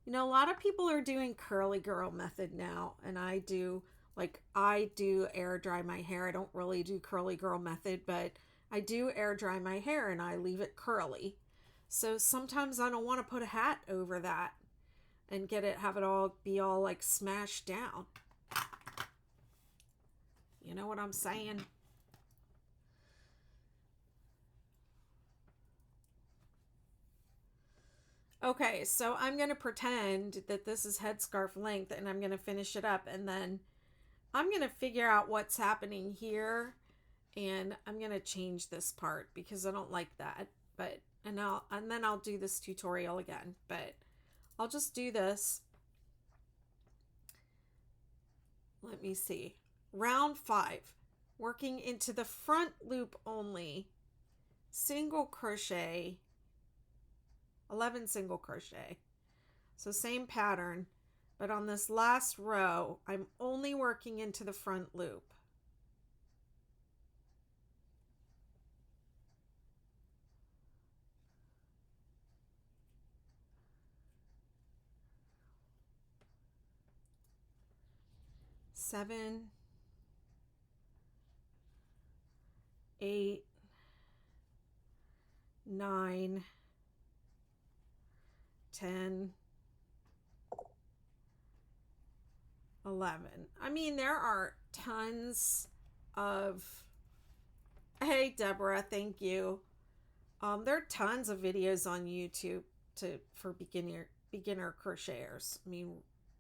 You know, a lot of people are doing curly girl method now, and I do Like I do air dry my hair. I don't really do curly girl method, but I do air dry my hair and I leave it curly. So sometimes I don't want to put a hat over that and have it all be all like smashed down. You know what I'm saying? Okay, so I'm going to pretend that this is headscarf length and I'm going to finish it up, and then I'm going to figure out what's happening here, and I'm going to change this part because I don't like that. But and then I'll do this tutorial again, but I'll just do this. Let me see. Round 5. Working into the front loop only. Single crochet, 11 single crochet. So same pattern, but on this last row, I'm only working into the front loop. Seven, 8, 9, 10, 11. I mean, there are tons of... Hey, Deborah, thank you. There are tons of videos on YouTube for beginner crocheters. I mean,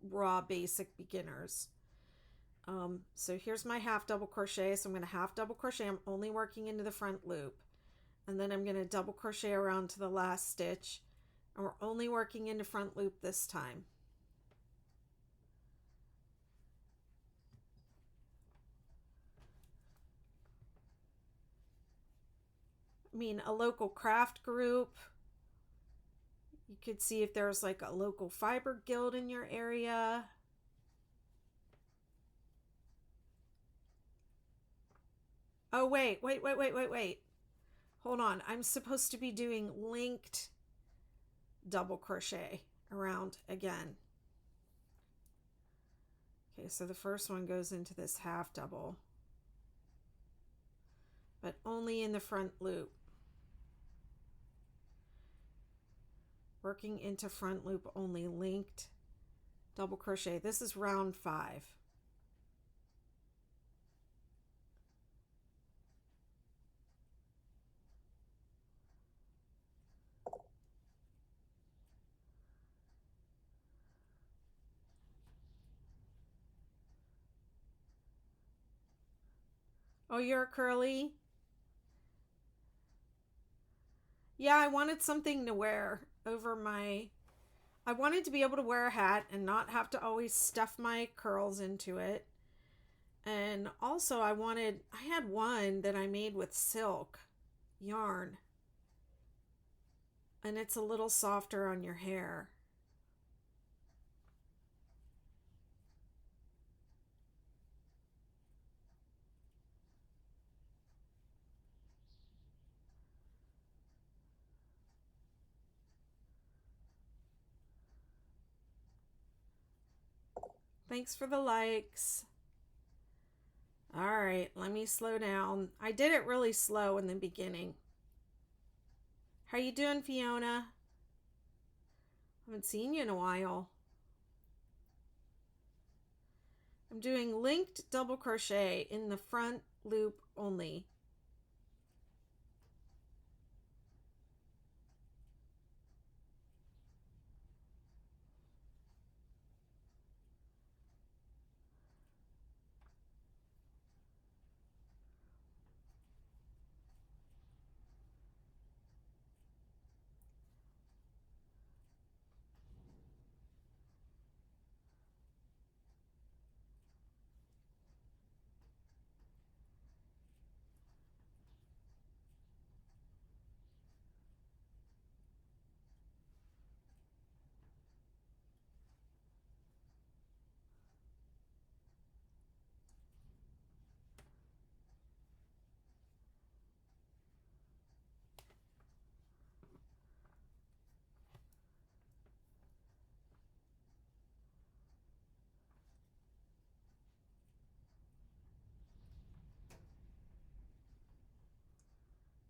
raw basic beginners. So here's my half double crochet. So I'm going to half double crochet. I'm only working into the front loop, and then I'm going to double crochet around to the last stitch, and we're only working into front loop this time. I mean, a local craft group. You could see if there's like a local fiber guild in your area. Oh, wait. Hold on. I'm supposed to be doing linked double crochet around again. Okay, so the first one goes into this half double, but only in the front loop. Working into front loop only, linked double crochet. This is round 5. Oh, you're curly? Yeah, I wanted something to wear over my... I wanted to be able to wear a hat and not have to always stuff my curls into it. And also I had one that I made with silk yarn. And it's a little softer on your hair. Thanks for the likes. All right, let me slow down. I did it really slow in the beginning. How you doing, Fiona? Haven't seen you in a while. I'm doing linked double crochet in the front loop only.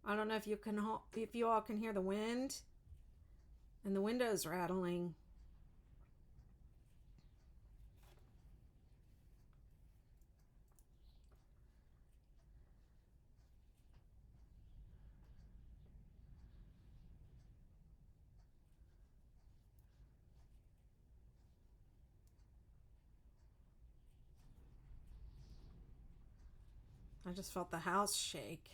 I don't know if if you all can hear the wind and the windows rattling. I just felt the house shake.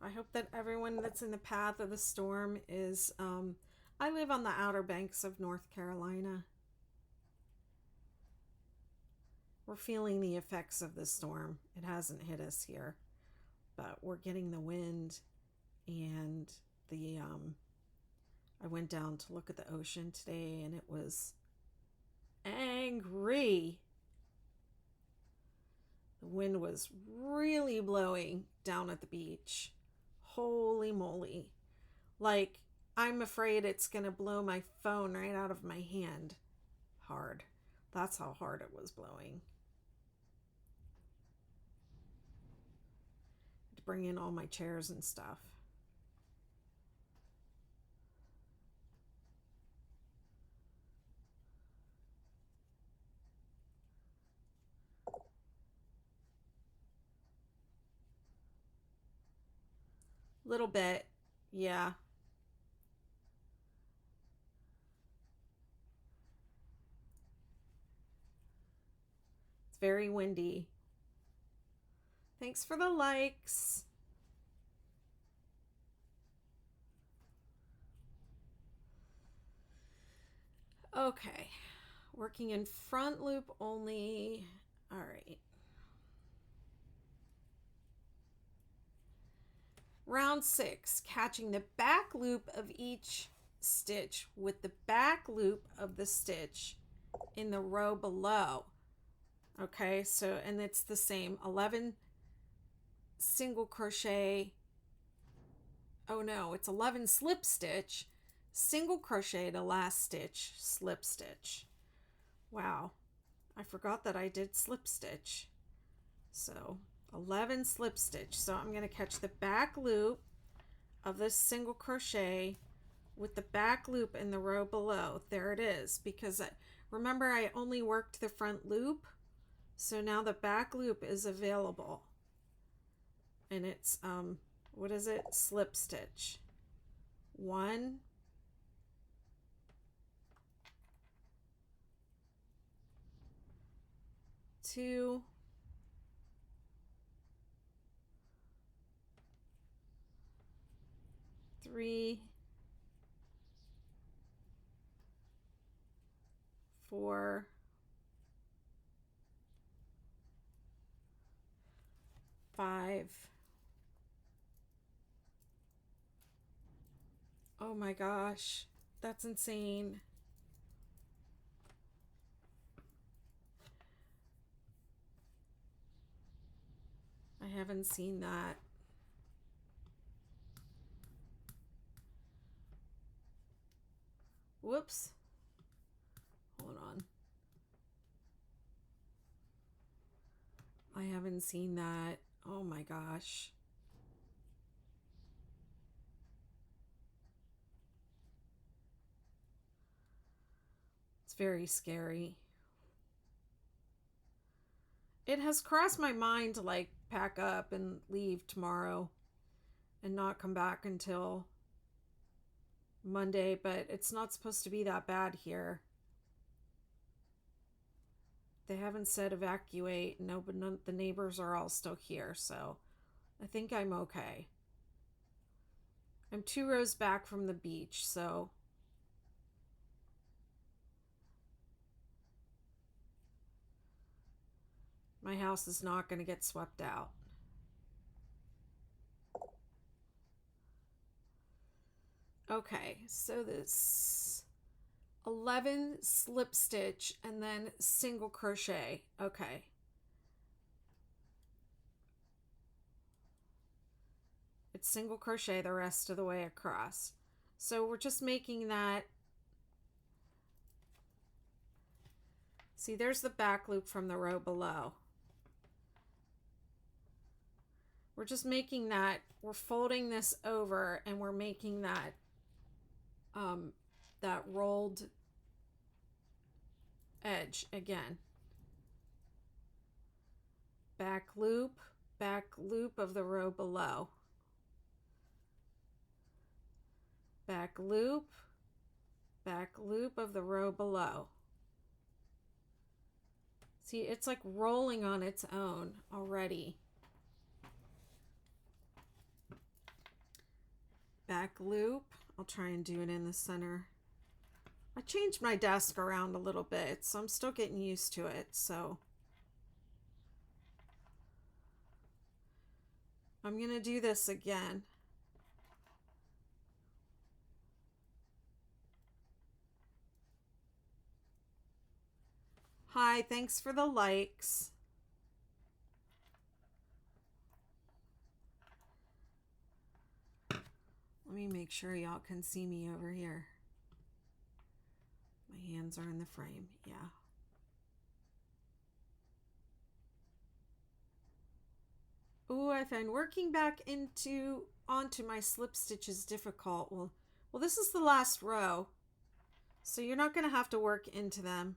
I hope that everyone that's in the path of the storm is, I live on the Outer Banks of North Carolina. We're feeling the effects of the storm. It hasn't hit us here, but we're getting the wind and I went down to look at the ocean today and it was angry. The wind was really blowing down at the beach. Holy moly. Like, I'm afraid it's going to blow my phone right out of my hand. Hard. That's how hard it was blowing. To bring in all my chairs and stuff. Little bit. Yeah. It's very windy. Thanks for the likes. Okay. Working in front loop only. All right. Round 6, catching the back loop of each stitch with the back loop of the stitch in the row below. Okay, so, and it's the same, 11 single crochet. Oh no, it's 11 slip stitch, single crochet to last stitch, slip stitch. Wow, I forgot that I did slip stitch. So 11 slip stitch. So I'm going to catch the back loop of this single crochet with the back loop in the row below. There it is, because remember I only worked the front loop, so now the back loop is available, and it's what is it, slip stitch. 1, 2, 3, 4, 5. Oh my gosh, that's insane. I haven't seen that. Whoops. Hold on. I haven't seen that. Oh my gosh. It's very scary. It has crossed my mind to like pack up and leave tomorrow and not come back until Monday, but it's not supposed to be that bad here. They haven't said evacuate. No, but the neighbors are all still here, so I think I'm okay. I'm 2 rows back from the beach, so my house is not going to get swept out. Okay, so this 11 slip stitch and then single crochet. Okay. It's single crochet the rest of the way across. So we're just making that. See, there's the back loop from the row below. We're just making that, we're folding this over and we're making that that rolled edge again. Back loop of the row below. Back loop of the row below. See, it's like rolling on its own already. Back loop. I'll try and do it in the center. I changed my desk around a little bit, so I'm still getting used to it. So I'm going to do this again. Hi, thanks for the likes. Let me make sure y'all can see me over here. My hands are in the frame, yeah. Oh, I find working back onto my slip stitches difficult. Well, this is the last row, so you're not going to have to work into them.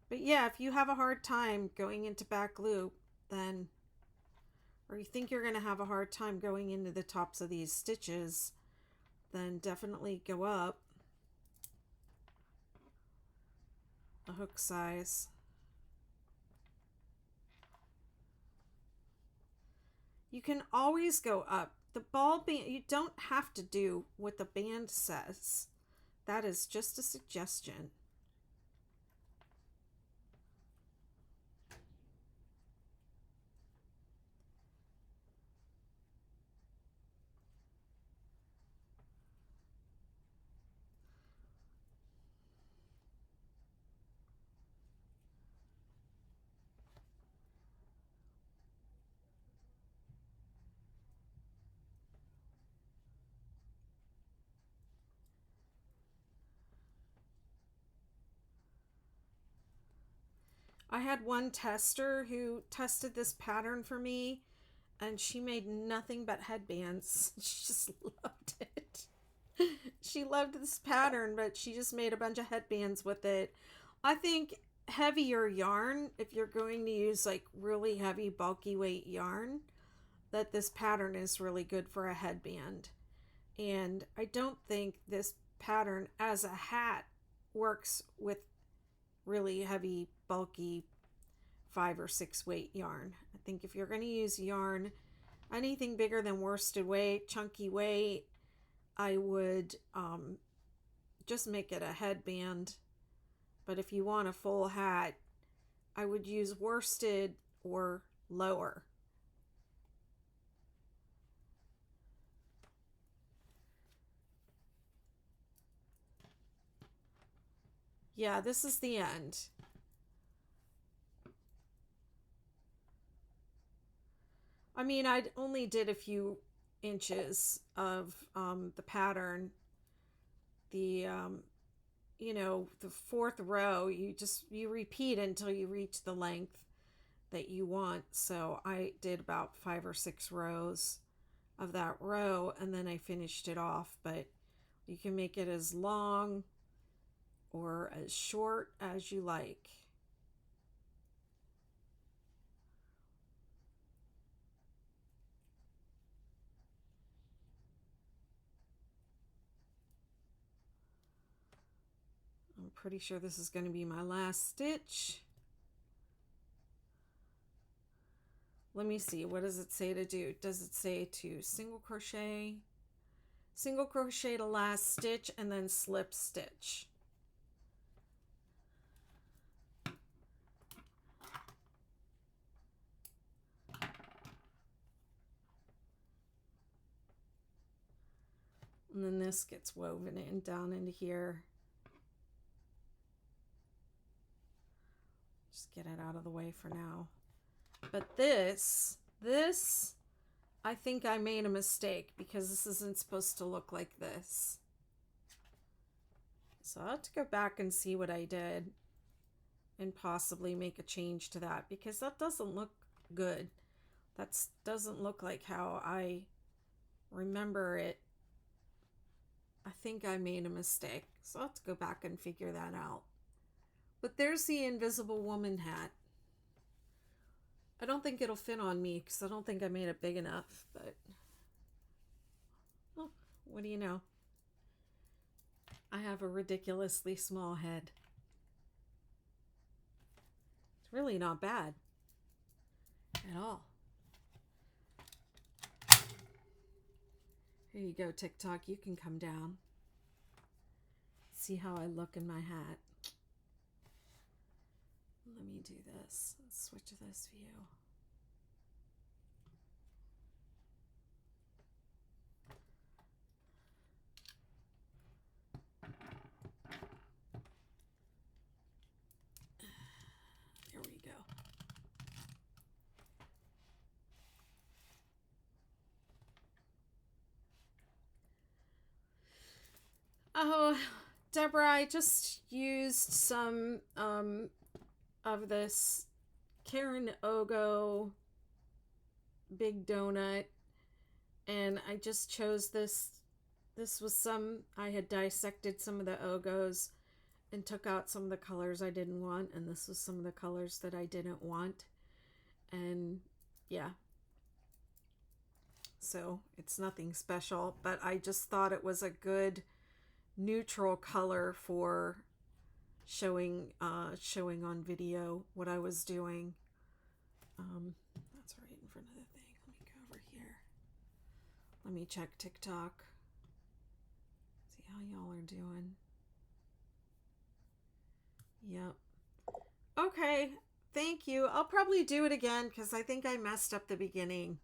But yeah, if you have a hard time going into back loop, then, or you think you're going to have a hard time going into the tops of these stitches, then definitely go up a hook size. You can always go up. The ball band, you don't have to do what the band says. That is just a suggestion. I had one tester who tested this pattern for me, and she made nothing but headbands. She just loved it. She loved this pattern, but she just made a bunch of headbands with it. I think heavier yarn, if you're going to use like really heavy, bulky weight yarn, that this pattern is really good for a headband. And I don't think this pattern as a hat works with really heavy, bulky 5 or 6 weight yarn. I think if you're going to use yarn, anything bigger than worsted weight, chunky weight, I would just make it a headband. But if you want a full hat, I would use worsted or lower. Yeah, this is the end. I mean, I only did a few inches of the pattern. The you know, the 4th row, you repeat until you reach the length that you want. So I did about 5 or 6 rows of that row, and then I finished it off. But you can make it as long or as short as you like. I'm pretty sure this is going to be my last stitch. Let me see, what does it say to do? Does it say to single crochet to last stitch, and then slip stitch? And then this gets woven in down into here. Just get it out of the way for now. But this, I think I made a mistake because this isn't supposed to look like this. So I'll have to go back and see what I did and possibly make a change to that, because that doesn't look good. That doesn't look like how I remember it. I think I made a mistake. So I'll have to go back and figure that out. But there's the Invisible Woman hat. I don't think it'll fit on me because I don't think I made it big enough, but oh, what do you know? I have a ridiculously small head. It's really not bad at all. Here you go, TikTok. You can come down. See how I look in my hat. Let me do this. Let's switch to this view. There we go. Oh, Deborah, I just used some of this Karen Ogo Big Donut, and I just chose this. This was some, I had dissected some of the Ogos and took out some of the colors I didn't want, and this was some of the colors that I didn't want. And yeah, so it's nothing special, but I just thought it was a good neutral color for showing on video what I was doing. That's right in front of the thing. Let me go over here. Let me check TikTok. See how y'all are doing. Yep. Okay, thank you. I'll probably do it again because I think I messed up the beginning.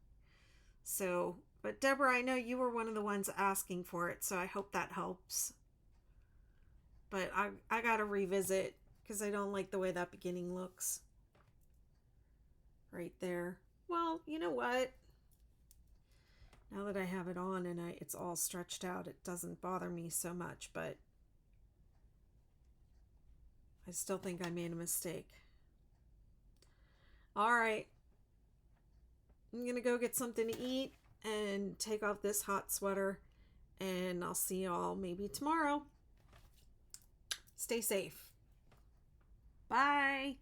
So, but Deborah, I know you were one of the ones asking for it, so I hope that helps. But I gotta revisit because I don't like the way that beginning looks. Right there. Well, you know what? Now that I have it on and it's all stretched out, it doesn't bother me so much, but I still think I made a mistake. All right. I'm gonna go get something to eat and take off this hot sweater, and I'll see y'all maybe tomorrow. Stay safe. Bye.